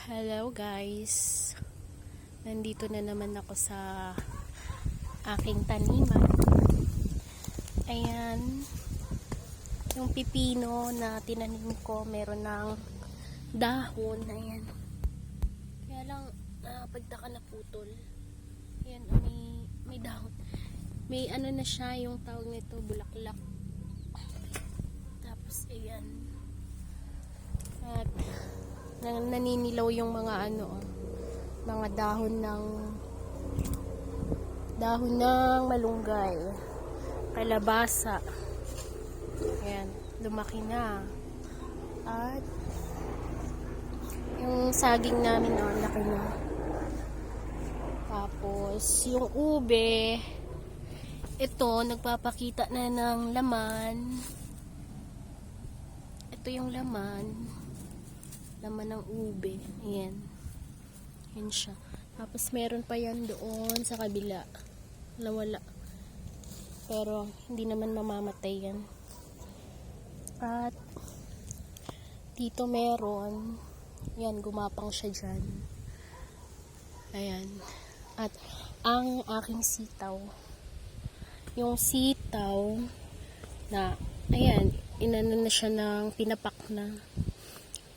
Hello guys, nandito na naman ako sa aking taniman. Ayan, yung pipino na tinanim ko meron ng dahon. Ayan, kaya lang pagdaka na putol. Ayan, may dahon, may ano na siya, yung tawag nito bulaklak. Tapos ayan, at naninilaw yung mga mga dahon ng malunggay, kalabasa. Ayan, lumaki na. At yung saging namin laki na. Tapos yung ube, ito nagpapakita na ng laman. Ito yung laman ng ube. Ayan. Ayan siya. Tapos meron pa yan doon sa kabila. Nawala. Pero hindi naman mamamatay yan. At dito meron. Ayan, gumapang siya dyan. Ayan. At ang aking sitaw. Yung sitaw na, ayan, inano na siya ng pinapak na.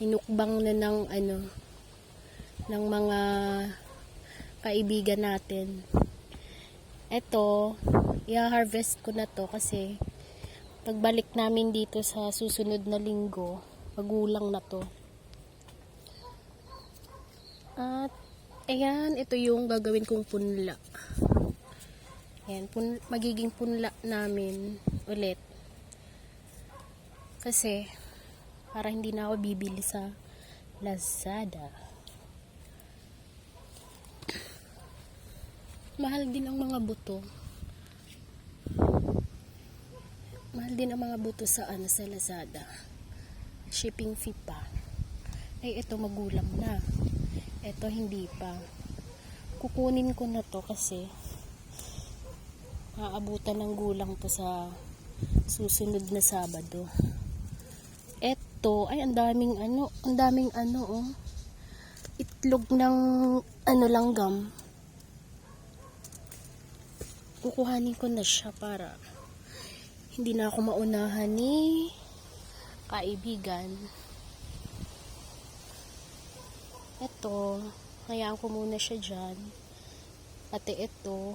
Inukbang na ng mga kaibigan natin. Ito, i-harvest ko na to kasi pagbalik namin dito sa susunod na linggo, magulang na to. At ayan, ito yung gagawin kong punla. Ayan, magiging punla namin ulit. Kasi para hindi na ako bibili sa Lazada. Mahal din ang mga buto. Mahal din ang mga buto sa sa Lazada. Shipping fee pa. Ay, ito magulang na. Ito hindi pa. Kukunin ko na to kasi aabutan ng gulang to sa susunod na Sabado. Ito, ay ang daming itlog ng langgam. Kukuhanin ko na siya para hindi na ako maunahan ni kaibigan. Ito, hayaan ko muna siya dyan. Pati ito,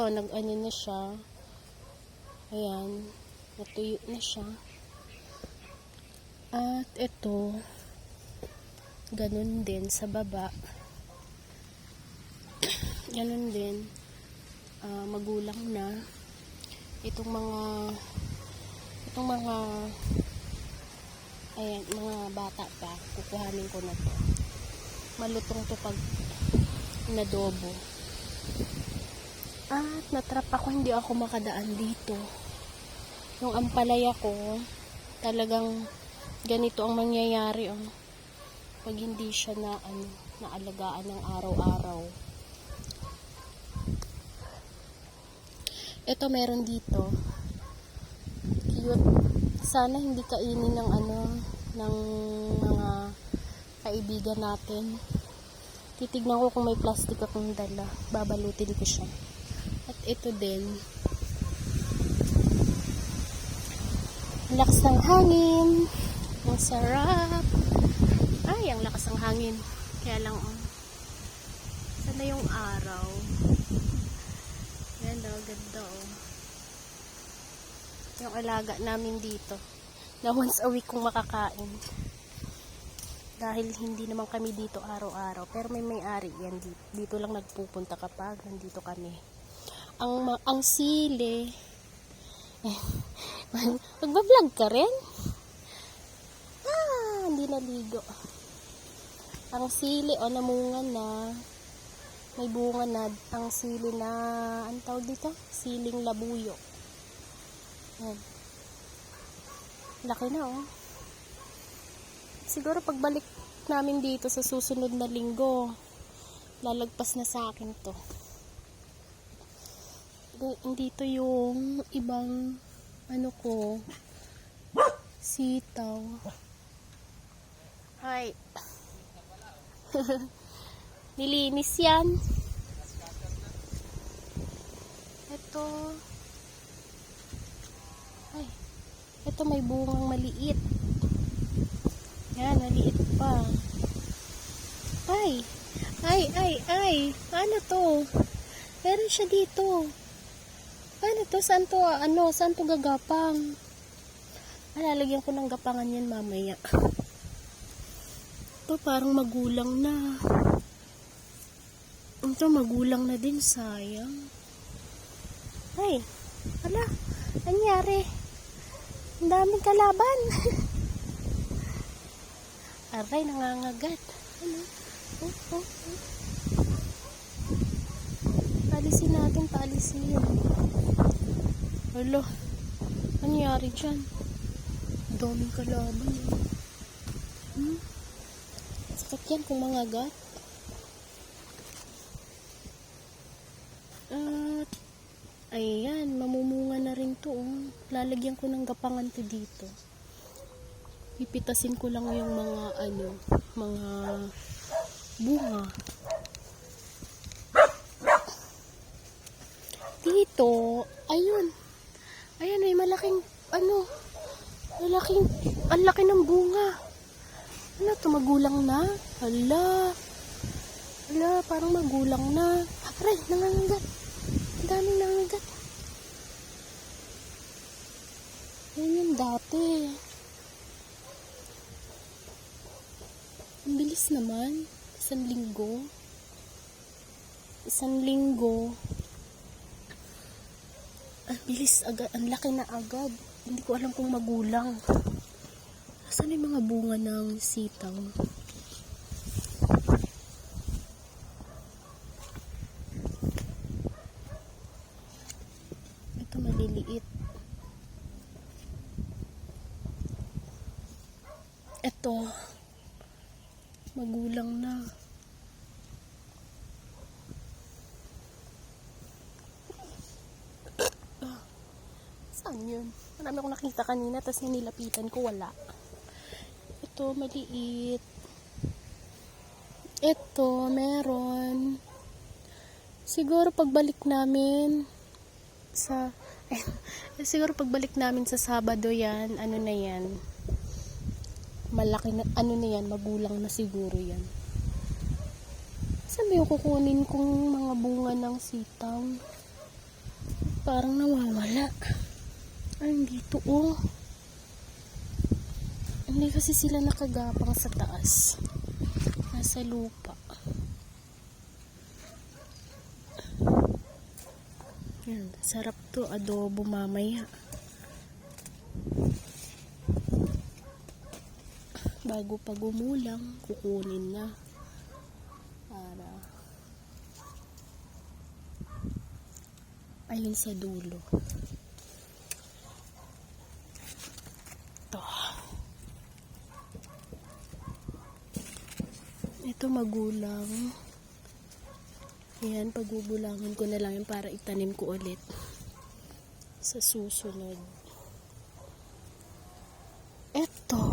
nag-ano na siya. Ayan, natuyo na siya. At ito, ganun din sa baba. Ganun din, magulang na. Itong mga ayan, mga bata pa, kukuhanin ko na to. Malutong to pag nadobo. At natrap ako, hindi ako makadaan dito. Yung ampalaya ko, talagang ganito ang mangyayari pag hindi siya naalagaan ng araw-araw. Ito meron dito. Cute. Sana hindi kainin ng ng mga kaibigan natin. Titignan ko kung may plastic akong dala. Babalutin ko siya. At ito din. Ang lakas ng hangin. Ang sarap. Ay, ang lakas ng hangin. Kaya lang, sana yung araw. Yan daw, ganda yung alaga namin dito. Na once a week kong makakain. Dahil hindi naman kami dito araw-araw. Pero may-ari yan dito. Dito lang nagpupunta kapag nandito kami. Ang sili. Magbablog ka rin? Hindi naligo. Ang sili, namunga na. May bunga na. Ang sili na, ang tawag dito? Siling labuyo. Ayan. Laki na, Siguro pagbalik namin dito sa susunod na linggo, lalagpas na sa akin to. Dito yung ibang sitaw. Ay. Nilinis yan. Ito. Ay. Ito may bungang maliit. Yan, maliit pa. Ay. Ay. Ano to? Meron siya dito. Ano to? Saan to? Saan to gagapang? Lalagyan ko ng gapangan yan mamaya. Ito parang magulang na. Ito magulang na din, sayang. Ay, hala, nangyari? Ang daming kalaban. Aray, nangangagat. Ano? Oh. Paalisin natin, paalisin. Hala, nangyari dyan? Ang daming kalaban. Sakit yan kung mangagat. At ayan, mamumunga na rin to. Lalagyan ko ng gapangan to dito. Pipitasin ko lang yung mga bunga. Dito, ayun. Ayan, may malaking ang laki ng bunga. Ano to, magulang na? Hala, parang magulang na. Aray, nangangagat. Ang daming nangangagat. Yan yung dati. Ang bilis naman. Isang linggo. Ang bilis agad. Ang laki na agad. Hindi ko alam kung magulang. Saan yung mga bunga ng sitaw? Ito maliliit. Ito magulang na. Saan yun? Marami akong nakita kanina, tapos nilapitan ko, wala. Ito maliit. Ito meron. Siguro pagbalik namin sa Sabado yan, ano na yan, malaki na, magulang na siguro yan. Saan ba yung kukunin kong mga bunga ng sitaw? Parang nawawala. Ay, dito hindi kasi sila nakagapang sa taas, nasa lupa. Yan, sarap to, adobo mamaya. Bago pa gumulang, kukunin na. Para ayun sa dulo. Ito magulang. Ayan, pagubulangin ko na lang yan para itanim ko ulit sa susunod. Ito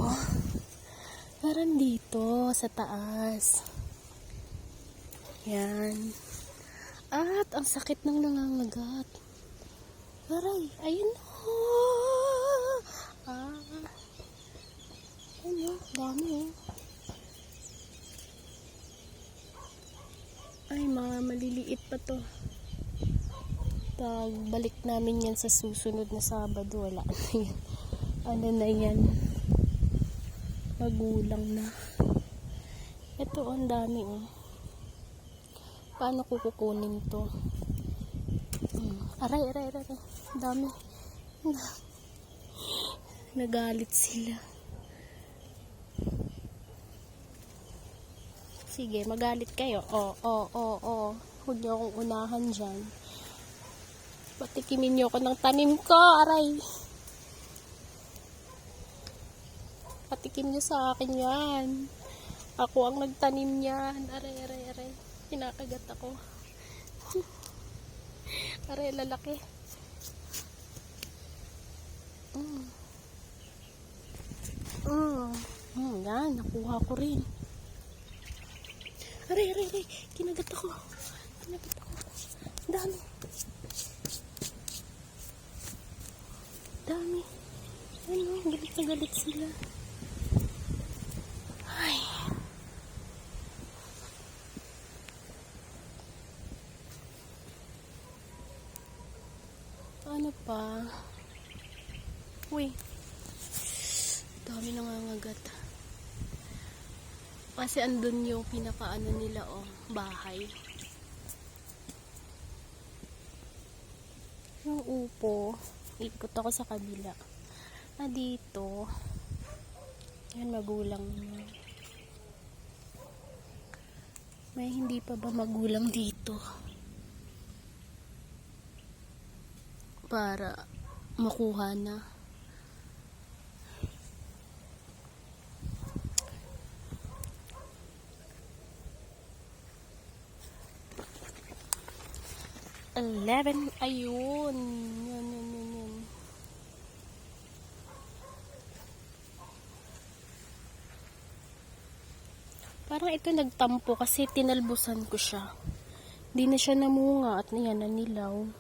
parang dito sa taas. Yan. At ang sakit ng nangangagat. Aray, ayun. Ayun, dami. Ay, mga maliliit pa to. Pagbalik namin yan sa susunod na Sabado, wala na yan. Ano na yan? Magulang na. Ito, ang dami Paano ko kukunin to? Aray. Ang dami. Nagalit sila. Sige, magalit kayo. Huwag niyo akong unahan dyan. Patikimin niyo ako ng tanim ko, aray. Patikim niyo sa akin yan. Ako ang nagtanim yan. Aray. Kinakagat ako. Aray, lalaki. Yan, nakuha ko rin. Aray. Kinagat ako. Dami. Ano, galit na galit sila. Ay. Ano pa? Uy. Dami nangangagat. Kasi andun yung pinakaano nila, oh, bahay. Yung upo, ikot ako sa kabila. Dito. Yan, magulang na. May hindi pa ba magulang dito? Para makuha na. Ayun. Yan. Parang ito nagtampo kasi tinalbusan ko siya. Hindi na siya namunga at yan, nanilaw.